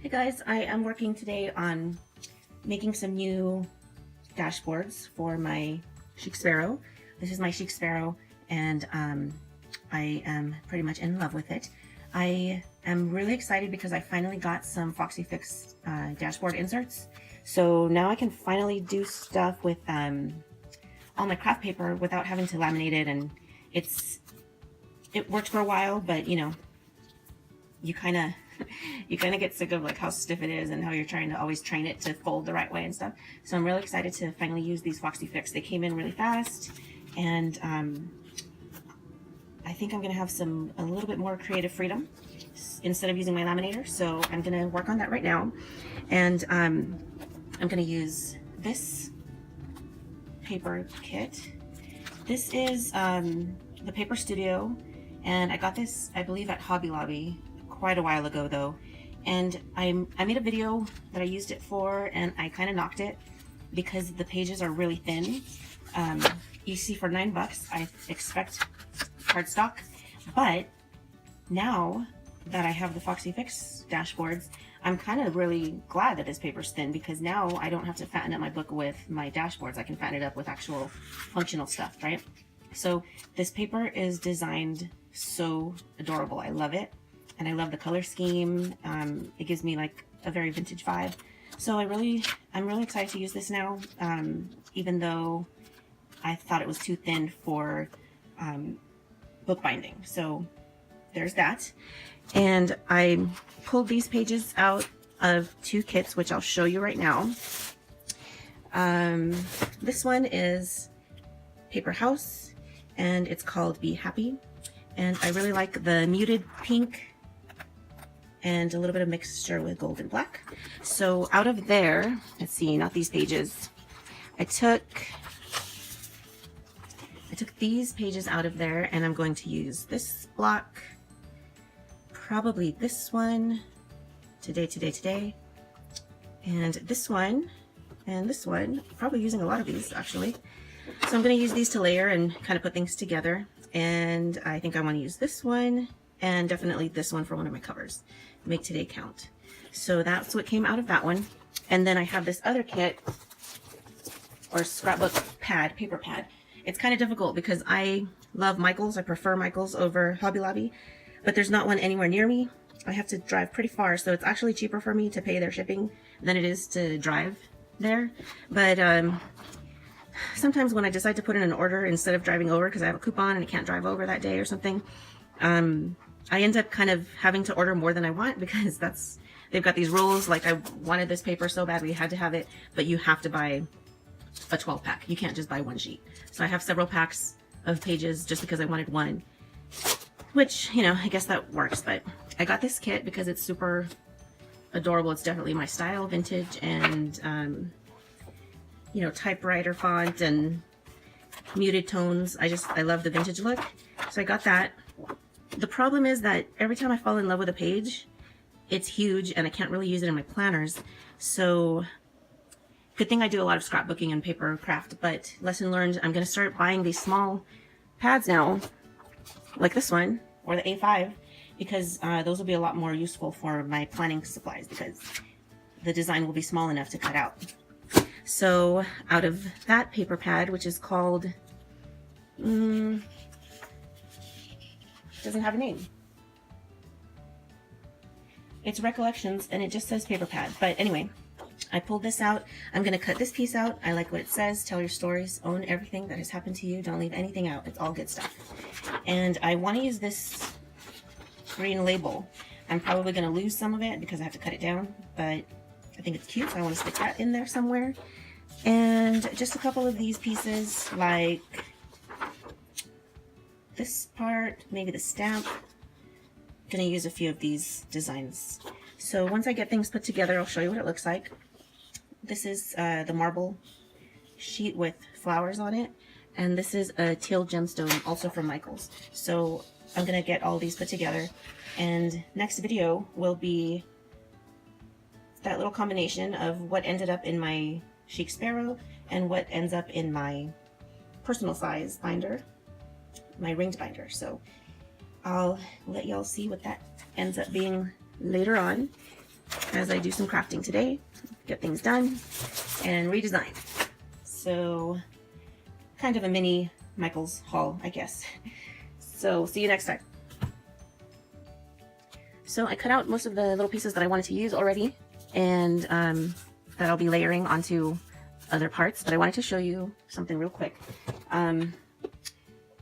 Hey guys, I am working today on making some new dashboards for my Chic Sparrow. This is my Chic Sparrow and I am pretty much in love with it. I am really excited because I finally got some Foxy Fix dashboard inserts. So now I can finally do stuff with all my craft paper without having to laminate it, and it worked for a while, but you know, you kind of get sick of like how stiff it is and how you're trying to always train it to fold the right way and stuff. So I'm really excited to finally use these Foxy Fix. They came in really fast, and I think I'm gonna have a little bit more creative freedom instead of using my laminator. So I'm gonna work on that right now, and I'm gonna use this paper kit. This is the Paper Studio, and I got this, I believe, at Hobby Lobby quite a while ago though, and I made a video that I used it for, and I kind of knocked it because the pages are really thin. You see, for $9 I expect cardstock, but now that I have the Foxy Fix dashboards, I'm kind of really glad that this paper's thin, because now I don't have to fatten up my book with my dashboards. I can fatten it up with actual functional stuff, right? So this paper is designed so adorable. I love it. And I love the color scheme. It gives me like a very vintage vibe. So I'm really excited to use this now, even though I thought it was too thin for bookbinding. So there's that. And I pulled these pages out of two kits, which I'll show you right now. This one is Paper House, and it's called Be Happy. And I really like the muted pink and a little bit of mixture with gold and black. So out of there, let's see, not these pages. I took these pages out of there, and I'm going to use this block, probably this one, today, and this one, probably using a lot of these actually. So I'm going to use these to layer and kind of put things together, and I think I want to use this one and definitely this one for one of my covers. Make today count. So that's what came out of that one. And then I have this other kit, or scrapbook pad, paper pad. It's kind of difficult because I love Michaels. I prefer Michaels over Hobby Lobby, but there's not one anywhere near me. I have to drive pretty far, so it's actually cheaper for me to pay their shipping than it is to drive there. But sometimes when I decide to put in an order instead of driving over because I have a coupon and I can't drive over that day or something, I end up kind of having to order more than I want, because they've got these rules. Like, I wanted this paper so badly, I had to have it, but you have to buy a 12 pack. You can't just buy one sheet. So I have several packs of pages just because I wanted one, which, you know, I guess that works. But I got this kit because it's super adorable. It's definitely my style, vintage, and you know, typewriter font and muted tones. I love the vintage look. So I got that. The problem is that every time I fall in love with a page, it's huge and I can't really use it in my planners. So good thing I do a lot of scrapbooking and paper craft, but lesson learned, I'm going to start buying these small pads now, like this one, or the A5, because those will be a lot more useful for my planning supplies, because the design will be small enough to cut out. So out of that paper pad, which is called, doesn't have a name. It's Recollections, and it just says paper pad. But anyway, I pulled this out. I'm going to cut this piece out. I like what it says. Tell your stories. Own everything that has happened to you. Don't leave anything out. It's all good stuff. And I want to use this green label. I'm probably going to lose some of it because I have to cut it down, but I think it's cute, so I want to stick that in there somewhere. And just a couple of these pieces, like this part, maybe the stamp. I'm gonna use a few of these designs. So once I get things put together, I'll show you what it looks like. This is the marble sheet with flowers on it, and this is a teal gemstone, also from Michaels. So I'm gonna get all these put together, and next video will be that little combination of what ended up in my Chic Sparrow and what ends up in my personal size binder, my ringed binder. So I'll let y'all see what that ends up being later on. as I do some crafting today, get things done and redesign. So kind of a mini Michael's haul, I guess. So see you next time. So I cut out most of the little pieces that I wanted to use already, and that I'll be layering onto other parts, but I wanted to show you something real quick.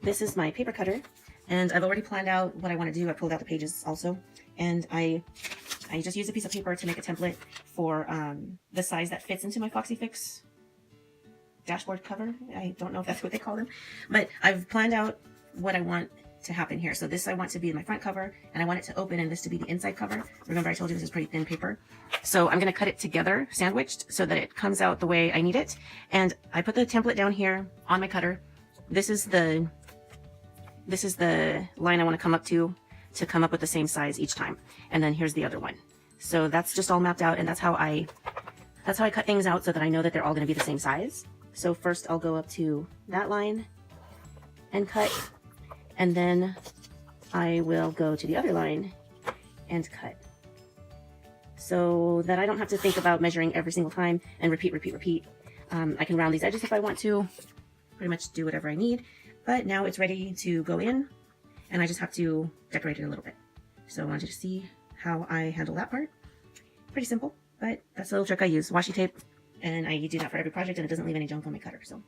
This is my paper cutter, and I've already planned out what I want to do. I pulled out the pages also, and I just used a piece of paper to make a template for the size that fits into my Foxy Fix dashboard cover. I don't know if that's what they call them, but I've planned out what I want to happen here. So this I want to be my front cover, and I want it to open, and this to be the inside cover. Remember I told you this is pretty thin paper. So I'm going to cut it together, sandwiched, so that it comes out the way I need it. And I put the template down here on my cutter. This is the line I want to come up with the same size each time. And then here's the other one. So that's just all mapped out, and that's how I cut things out so that I know that they're all going to be the same size. So first I'll go up to that line and cut, and then I will go to the other line and cut, so that I don't have to think about measuring every single time and repeat. I can round these edges if I want to, pretty much do whatever I need. But now it's ready to go in, and I just have to decorate it a little bit. So I want you to see how I handle that part. Pretty simple, but that's a little trick I use. Washi tape, and I do that for every project, and it doesn't leave any junk on my cutter. So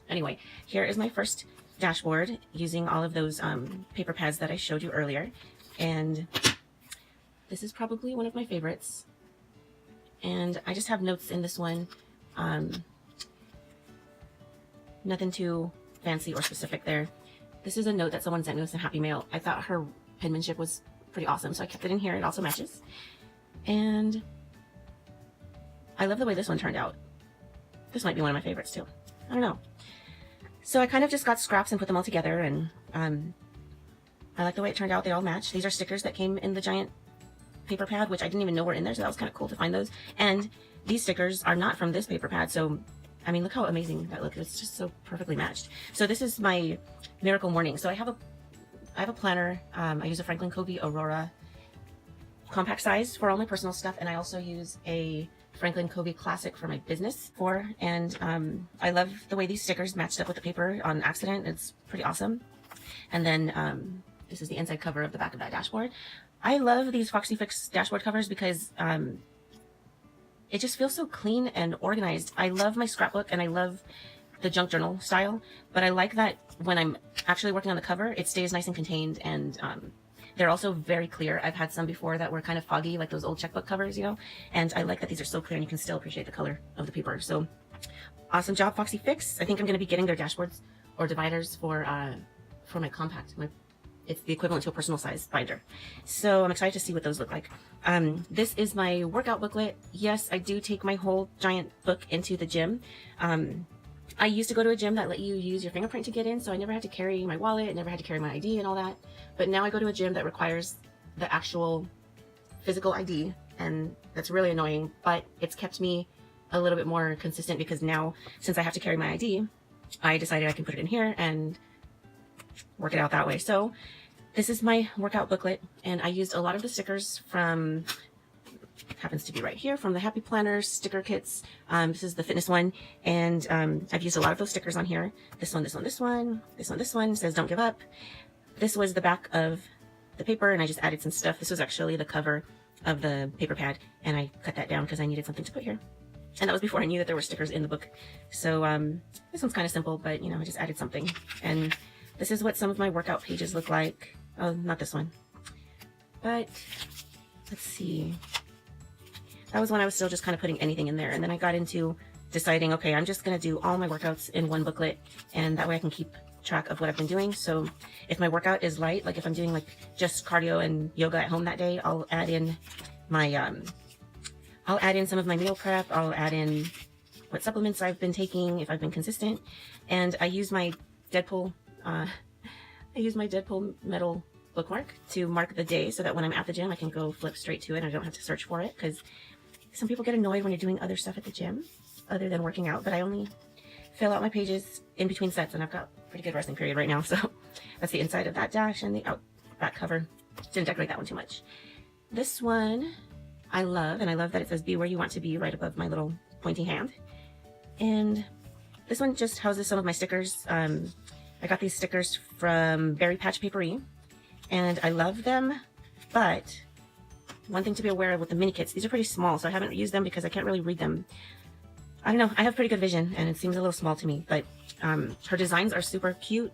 anyway, here is my first dashboard using all of those paper pads that I showed you earlier. And this is probably one of my favorites. And I just have notes in this one. Nothing too fancy or specific there. This is a note that someone sent me with a Happy Mail. I thought her penmanship was pretty awesome, so I kept it in here. It also matches. And I love the way this one turned out. This might be one of my favorites too. I don't know. So I kind of just got scraps and put them all together, and I like the way it turned out. They all match. These are stickers that came in the giant paper pad, which I didn't even know were in there, so that was kind of cool to find those. And these stickers are not from this paper pad, so I mean, look how amazing that looks. It's just so perfectly matched. So this is my Miracle Morning. So I have a planner. I use a Franklin Covey Aurora compact size for all my personal stuff, and I also use a Franklin Covey Classic for my business and I love the way these stickers matched up with the paper on accident. It's pretty awesome. And then this is the inside cover of the back of that dashboard. I love these Foxy Fix dashboard covers because it just feels so clean and organized. I love my scrapbook and I love the junk journal style, but I like that when I'm actually working on the cover, it stays nice and contained, and they're also very clear. I've had some before that were kind of foggy, like those old checkbook covers, you know, and I like that these are so clear and you can still appreciate the color of the paper. So awesome job, Foxy Fix. I think I'm going to be getting their dashboards or dividers for my compact. It's the equivalent to a personal size binder. So I'm excited to see what those look like. This is my workout booklet. Yes, I do take my whole giant book into the gym. I used to go to a gym that let you use your fingerprint to get in, so I never had to carry my wallet, never had to carry my ID and all that. But now I go to a gym that requires the actual physical ID, and that's really annoying, but it's kept me a little bit more consistent because now, since I have to carry my ID, I decided I can put it in here and work it out that way. So this is my workout booklet, and I used a lot of the stickers from, happens to be right here, from the Happy Planners sticker kits. This is the fitness one, and I've used a lot of those stickers on here. This one, this one, this one, this one, this one says don't give up. This was the back of the paper, and I just added some stuff. This was actually the cover of the paper pad, and I cut that down because I needed something to put here. And that was before I knew that there were stickers in the book. So this one's kind of simple, but you know, I just added something. And this is what some of my workout pages look like. Oh, not this one. But let's see. That was when I was still just kind of putting anything in there. And then I got into deciding, okay, I'm just going to do all my workouts in one booklet. And that way I can keep track of what I've been doing. So if my workout is light, like if I'm doing like just cardio and yoga at home that day, I'll add in my, I'll add in some of my meal prep. I'll add in what supplements I've been taking if I've been consistent. And I use my Deadpool, metal bookmark to mark the day so that when I'm at the gym, I can go flip straight to it and I don't have to search for it, because some people get annoyed when you're doing other stuff at the gym other than working out. But I only fill out my pages in between sets, and I've got a pretty good resting period right now. So that's the inside of that dash and the back cover. Didn't decorate that one too much. This one I love, and I love that it says be where you want to be right above my little pointing hand. And this one just houses some of my stickers. I got these stickers from Berry Patch Papery, and I love them, but one thing to be aware of with the mini kits, these are pretty small, so I haven't used them because I can't really read them. I don't know, I have pretty good vision, and it seems a little small to me, but her designs are super cute.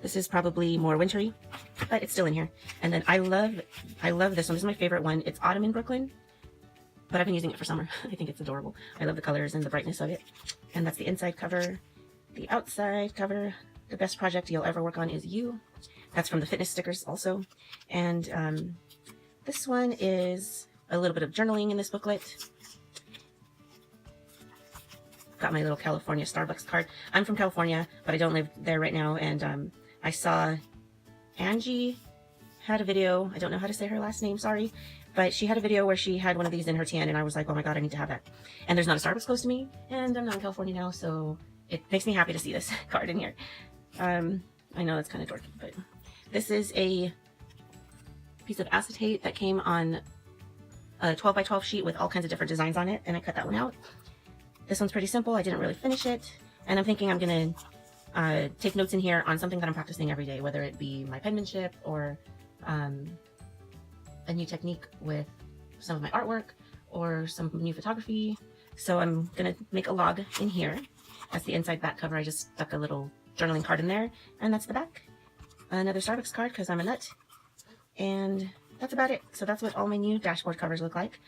This is probably more wintry, but it's still in here. And then I love this one. This is my favorite one. It's Autumn in Brooklyn, but I've been using it for summer. I think it's adorable. I love the colors and the brightness of it. And that's the inside cover. The outside cover, the best project you'll ever work on is you. That's from the fitness stickers also. And this one is a little bit of journaling in this booklet. Got my little California Starbucks card. I'm from California, but I don't live there right now. And I saw Angie had a video. I don't know how to say her last name, sorry. But she had a video where she had one of these in her tan, and I was like, oh my God, I need to have that. And there's not a Starbucks close to me, and I'm not in California now, so it makes me happy to see this card in here. I know it's kind of dorky, but this is a piece of acetate that came on a 12 by 12 sheet with all kinds of different designs on it, and I cut that one out. This one's pretty simple. I didn't really finish it, and I'm thinking I'm going to take notes in here on something that I'm practicing every day, whether it be my penmanship or a new technique with some of my artwork or some new photography. So I'm going to make a log in here. That's the inside back cover. I just stuck a little journaling card in there, and that's the back. Another Starbucks card because I'm a nut. And that's about it. So that's what all my new dashboard covers look like.